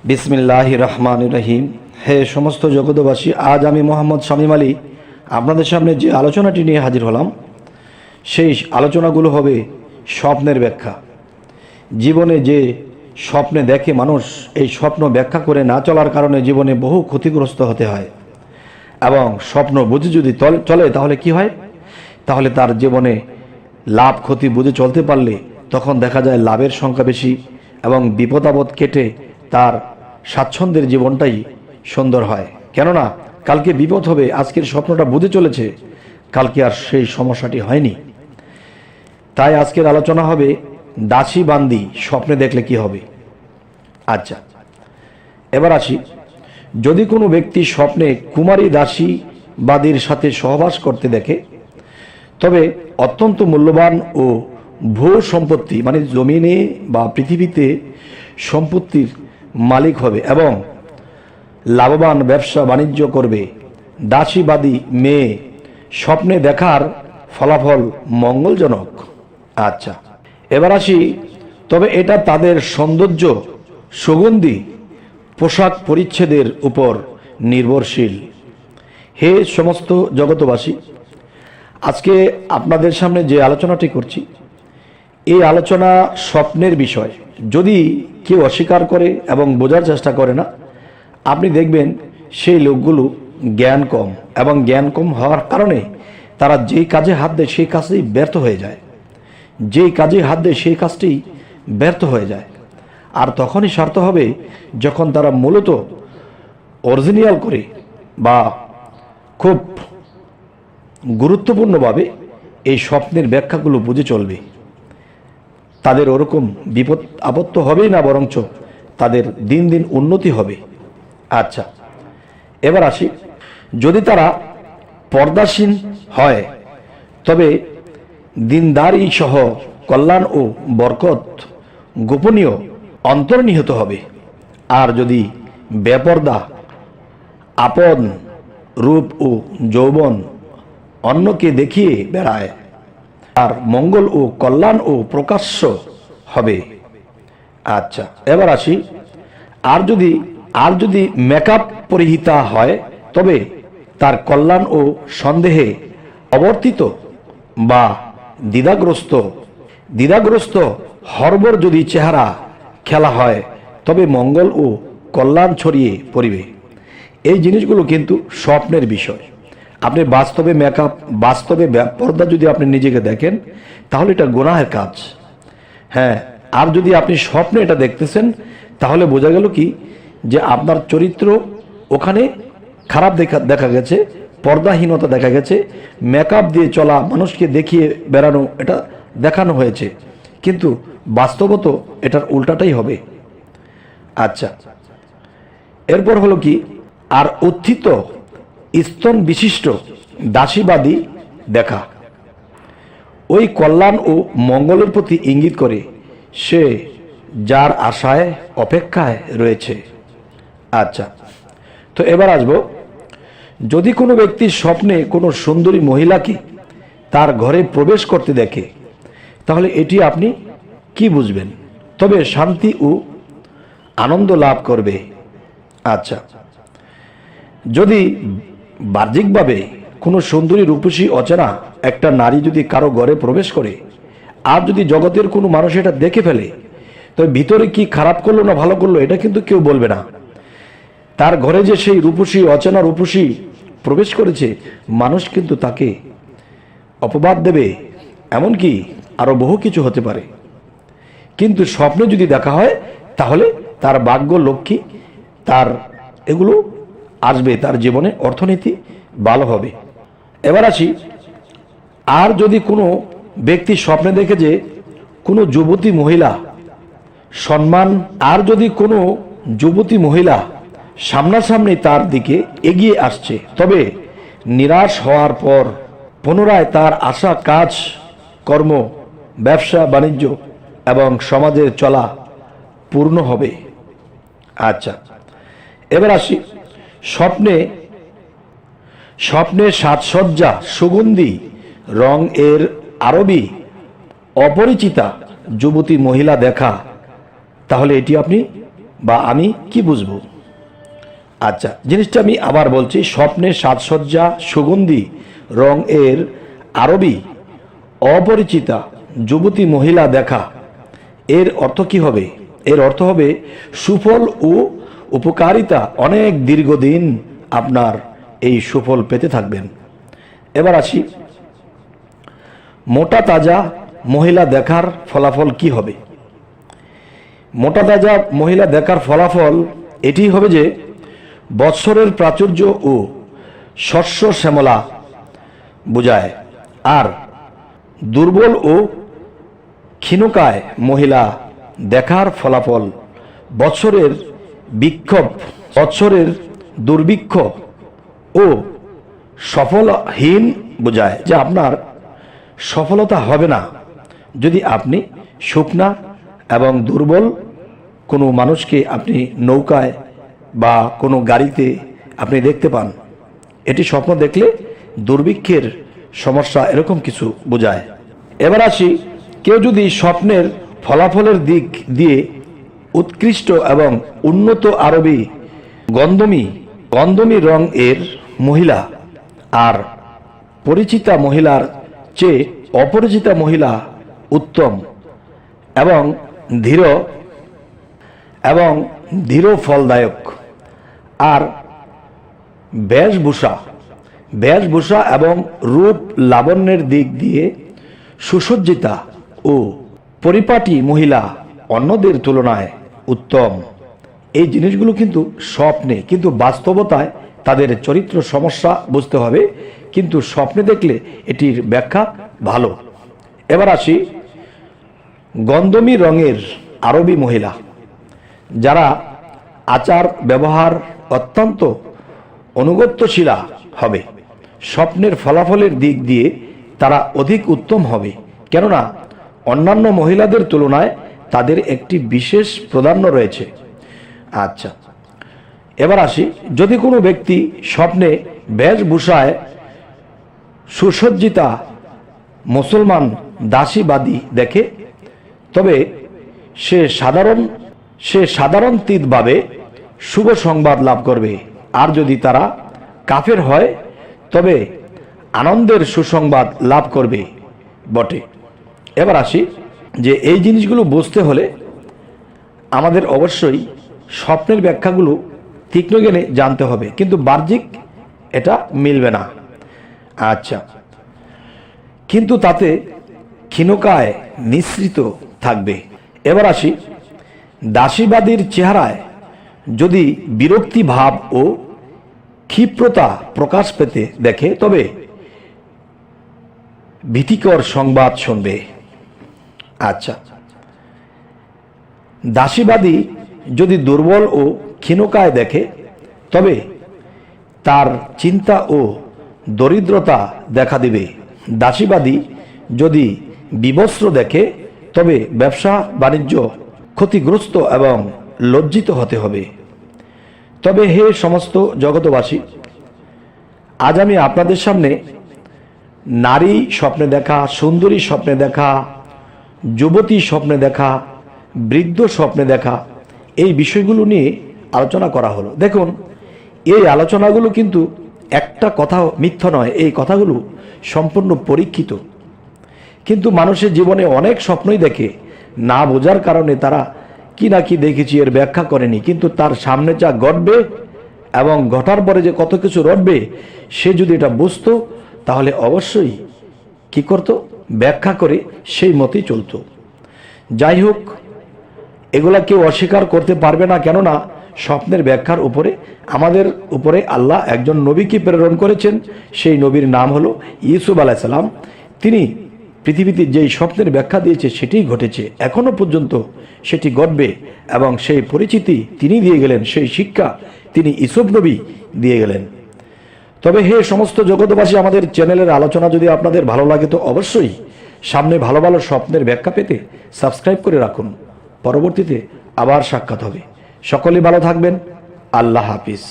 বিসমিল্লাহির রহমানির রহিম। হে সমস্ত জগতবাসী, আজ আমি মোহাম্মদ শামীম আলী আপনাদের সামনে যে আলোচনাটি নিয়ে হাজির হলাম, সেই আলোচনাগুলো হবে স্বপ্নের ব্যাখ্যা। জীবনে যে স্বপ্নে দেখে মানুষ, এই স্বপ্ন ব্যাখ্যা করে না চলার কারণে জীবনে বহু ক্ষতিগ্রস্ত হতে হয়। এবং স্বপ্ন বুঝে যদি চলে তাহলে কি হয়? তাহলে তার জীবনে লাভ ক্ষতি বুঝে চলতে পারলে তখন দেখা যায় লাভের সংখ্যা বেশি এবং বিপদ আপদ কেটে তার স্বাচ্ছন্দ্যের জীবনটাই সুন্দর হয়। কেননা কালকে বিপদ হবে, আজকের স্বপ্নটা বুঝে চলেছে, কালকে আর সেই সমস্যাটি হয়নি। তাই আজকের আলোচনা হবে দাসী বান্দি স্বপ্নে দেখলে কি হবে। আচ্ছা, এবার আসি, যদি কোনো ব্যক্তি স্বপ্নে কুমারী দাসী বাদীর সাথে সহবাস করতে দেখে, তবে অত্যন্ত মূল্যবান ও ভূ সম্পত্তি মানে জমিনে বা পৃথিবীতে সম্পত্তির মালিক হবে এবং লাভবান ব্যবসা বাণিজ্য করবে। দাসীবাদী মেয়ে স্বপ্নে দেখার ফলাফল মঙ্গলজনক। আচ্ছা, এবার আসি, তবে এটা তাদের সৌন্দর্য, সুগন্ধি, পোশাক পরিচ্ছেদের উপর নির্ভরশীল। হে সমস্ত জগতবাসী, আজকে আপনাদের সামনে যে আলোচনাটি করছি, এই আলোচনা স্বপ্নের বিষয়। যদি কেউ অস্বীকার করে এবং বোঝার চেষ্টা করে না, আপনি দেখবেন সেই লোকগুলো জ্ঞান কম, এবং জ্ঞান কম হওয়ার কারণে তারা যেই কাজে হাত দেয় সেই কাজেই ব্যর্থ হয়ে যায়, যেই কাজে হাত দেয় সেই কাজটি ব্যর্থ হয়ে যায়। আর তখনই স্বার্থ হবে যখন তারা মূলত অরিজিনাল করে বা খুব গুরুত্বপূর্ণভাবে এই স্বপ্নের ব্যাখ্যাগুলো বুঝে চলবে। তাদের ওরকম বিপদ আপদ হবেই না, বরঞ্চ তাদের দিন দিন উন্নতি হবে। আচ্ছা, এবার আসি, যদি তারা পর্দাসীন হয় তবে দিনদারি সহ কল্যাণ ও বরকত গোপনীয় অন্তর্নিহিত হবে। আর যদি বেপর্দা, আপন রূপ ও যৌবন অন্যকে দেখিয়ে বেড়ায়, আর মঙ্গল ও কল্যাণ ও প্রকাশ্য হবে। আচ্ছা, এবার আসি, আর যদি মেকআপ পরিহিতা হয় তবে তার কল্যাণ ও সন্দেহে অবর্তিত বা দ্বিধাগ্রস্ত হরবর যদি চেহারা খেলা হয় তবে মঙ্গল ও কল্যাণ ছড়িয়ে পড়িবে। এই জিনিসগুলো কিন্তু স্বপ্নের বিষয়। আপনি বাস্তবে মেকআপ, বাস্তবে পর্দা যদি আপনি নিজেকে দেখেন তাহলে এটা গুনাহের কাজ। হ্যাঁ, আর যদি আপনি স্বপ্নে এটা দেখতেছেন তাহলে বোঝা গেল কি যে আপনার চরিত্র ওখানে খারাপ দেখা গেছে, পর্দাহীনতা দেখা গেছে, মেকআপ দিয়ে চলা, মানুষকে দেখিয়ে বেড়ানো, এটা দেখানো হয়েছে, কিন্তু বাস্তবত এটার উল্টাটাই হবে। আচ্ছা, এরপর হলো কি, আর উত্থিত স্তন বিশিষ্ট দাসীবাদী দেখা ওই কল্যাণ ও মঙ্গলের প্রতি ইঙ্গিত করে, সে যার আশায় অপেক্ষায় রয়েছে। আচ্ছা, তো এবার আসবো, যদি কোনো ব্যক্তি স্বপ্নে কোনো সুন্দরী মহিলাকে তার ঘরে প্রবেশ করতে দেখে তাহলে এটি আপনি কি বুঝবেন? তবে শান্তি ও আনন্দ লাভ করবে। আচ্ছা, যদি বাহ্যিকভাবে কোনো সুন্দরী রূপসী অচেনা একটা নারী যদি কারো ঘরে প্রবেশ করে, আর যদি জগতের কোনো মানুষ এটা দেখে ফেলে, তবে ভিতরে কি খারাপ করলো না ভালো করলো এটা কিন্তু কেউ বলবে না। তার ঘরে যে সেই রূপসী, অচেনা রূপসী প্রবেশ করেছে, মানুষ কিন্তু তাকে অপবাদ দেবে, এমনকি আরো বহু কিছু হতে পারে। কিন্তু স্বপ্নে যদি দেখা হয় তাহলে তার ভাগ্য, লক্ষ্মী, তার এগুলো আসবে, তার জীবনে অর্থনীতি ভালো হবে। এবার আসি, আর যদি কোনো ব্যক্তি স্বপ্নে দেখে যে কোনো যুবতী মহিলা সামনাসামনি তার দিকে এগিয়ে আসছে, তবে নিরাশ হওয়ার পর পুনরায় তার আশা কাজ, কর্ম, ব্যবসা বাণিজ্য এবং সমাজের চলা পূর্ণ হবে। আচ্ছা, এবার আসি, স্বপ্নে সাজসজ্জা, সুগন্ধি রং এর আরবি অপরিচিতা যুবতী মহিলা দেখা, তাহলে এটি আপনি বা আমি কি বুঝবো? আচ্ছা, জিনিসটা আমি আবার বলছি, স্বপ্নে সাজসজ্জা, সুগন্ধি রং এর আরবি অপরিচিতা যুবতী মহিলা দেখা, এর অর্থ কি হবে? এর অর্থ হবে সুফল ও উপকারিতা, অনেক দীর্ঘদিন আপনার এই সুফল পেতে থাকবেন। এবার আসি, মোটা তাজা মহিলা দেখার ফলাফল কি হবে? মোটা তাজা মহিলা দেখার ফলাফল এটি হবে যে বৎসরের প্রাচুর্য ও শস্য শ্যামলা বোঝায়। আর দুর্বল ও ক্ষীণকায় মহিলা দেখার ফলাফল বৎসরের দুর্ভিক্ষ ও সফলহীন বোঝায়, যে আপনার সফলতা হবে না যদি আপনি শুকনা এবং দুর্বল কোনো মানুষকে আপনি নৌকায় বা কোনো গাড়িতে আপনি দেখতে পান। এটি স্বপ্ন দেখলে দুর্ভিক্ষের সমস্যা এরকম কিছু বোঝায়। এবার আসি, কেউ যদি স্বপ্নের ফলাফলের দিক দিয়ে উৎকৃষ্ট এবং উন্নত আরবি গন্ধমি রং এর মহিলা আর পরিচিতা মহিলার চেয়ে অপরিচিতা মহিলা উত্তম এবং ধীর ফলদায়ক, আর বেশভূষা এবং রূপ লাবণ্যের দিক দিয়ে সুসজ্জিতা ও পরিপাটি মহিলা অন্যদের তুলনায় উত্তম। এই জিনিসগুলো কিন্তু স্বপ্নে, কিন্তু বাস্তবতায় তাদের চরিত্র সমস্যা বুঝতে হবে, কিন্তু স্বপ্নে দেখলে এটির ব্যাখ্যা ভালো। এবার আসি, গন্ধমি রঙের আরবি মহিলা, যারা আচার ব্যবহার অত্যন্ত অনুগত্যশীলা হবে, স্বপ্নের ফলাফলের দিক দিয়ে তারা অধিক উত্তম হবে, কেননা অন্যান্য মহিলাদের তুলনায় তাদের একটি বিশেষ প্রাধান্য রয়েছে। আচ্ছা, এবার আসি, যদি কোনো ব্যক্তি স্বপ্নে বেশভূষায় সুসজ্জিতা মুসলমান দাসীবাদী দেখে, তবে সে সাধারণভাবে শুভ সংবাদ লাভ করবে, আর যদি তারা কাফের হয় তবে আনন্দের সুসংবাদ লাভ করবে বটে। এবার আসি, যে এই জিনিসগুলো বুঝতে হলে আমাদের অবশ্যই স্বপ্নের ব্যাখ্যাগুলো তীক্ষ্ণ জ্ঞানে জানতে হবে, কিন্তু বাহ্যিক এটা মিলবে না। আচ্ছা, কিন্তু তাতে ক্ষীণকায় নিঃসৃত থাকবে। এবার আসি, দাসীবাদীর চেহারায় যদি বিরক্তি ভাব ও ক্ষিপ্রতা প্রকাশ পেতে দেখে, তবে ভীতিকর সংবাদ শুনবে। আচ্ছা, দাসীবাদী যদি দুর্বল ও ক্ষীণকায় দেখে, তবে তার চিন্তা ও দরিদ্রতা দেখা দিবে। দাসীবাদী যদি বিবস্ত্র দেখে, তবে ব্যবসা বাণিজ্য ক্ষতিগ্রস্ত এবং লজ্জিত হতে হবে। তবে হে সমস্ত জগতবাসী, আজ আমি আপনাদের সামনে নারী স্বপ্নে দেখা, সুন্দরী স্বপ্নে দেখা, যুবতী স্বপ্নে দেখা, বৃদ্ধ স্বপ্নে দেখা, এই বিষয়গুলো নিয়ে আলোচনা করা হলো। দেখুন, এই আলোচনাগুলো কিন্তু একটা কথা মিথ্যা নয়, এই কথাগুলো সম্পূর্ণ পরীক্ষিত। কিন্তু মানুষের জীবনে অনেক স্বপ্নই দেখে, না বোঝার কারণে তারা কি না কি দেখেছি এর ব্যাখ্যা করেনি, কিন্তু তার সামনে যা ঘটবে এবং ঘটার পরে যে কত কিছু ঘটবে, সে যদি এটা বুঝতো তাহলে অবশ্যই কি করত, ব্যাখ্যা করে সেই মতেই চলতো। যাই হোক, এগুলা কেউ অস্বীকার করতে পারবে না, কেননা স্বপ্নের ব্যাখ্যার উপরে আমাদের উপরে আল্লাহ একজন নবীকে প্রেরণ করেছেন। সেই নবীর নাম হলো ইউসুফ আলাইহিস সালাম। তিনি পৃথিবীতে যেই স্বপ্নের ব্যাখ্যা দিয়েছে সেটিই ঘটেছে, এখনো পর্যন্ত সেটি ঘটবে, এবং সেই পরিচিতি তিনি দিয়ে গেলেন, সেই শিক্ষা তিনি ইউসুফ নবী দিয়ে গেলেন। তবে হে সমস্ত জগৎবাসী, আমাদের চ্যানেলের আলোচনা যদি আপনাদের ভালো লাগে তো অবশ্যই সামনে ভালো ভালো স্বপ্নের ব্যাখ্যা পেতে সাবস্ক্রাইব করে রাখুন। পরবর্তীতে আবার সাক্ষাৎ হবে। সকলে ভালো থাকবেন। আল্লাহ হাফিজ।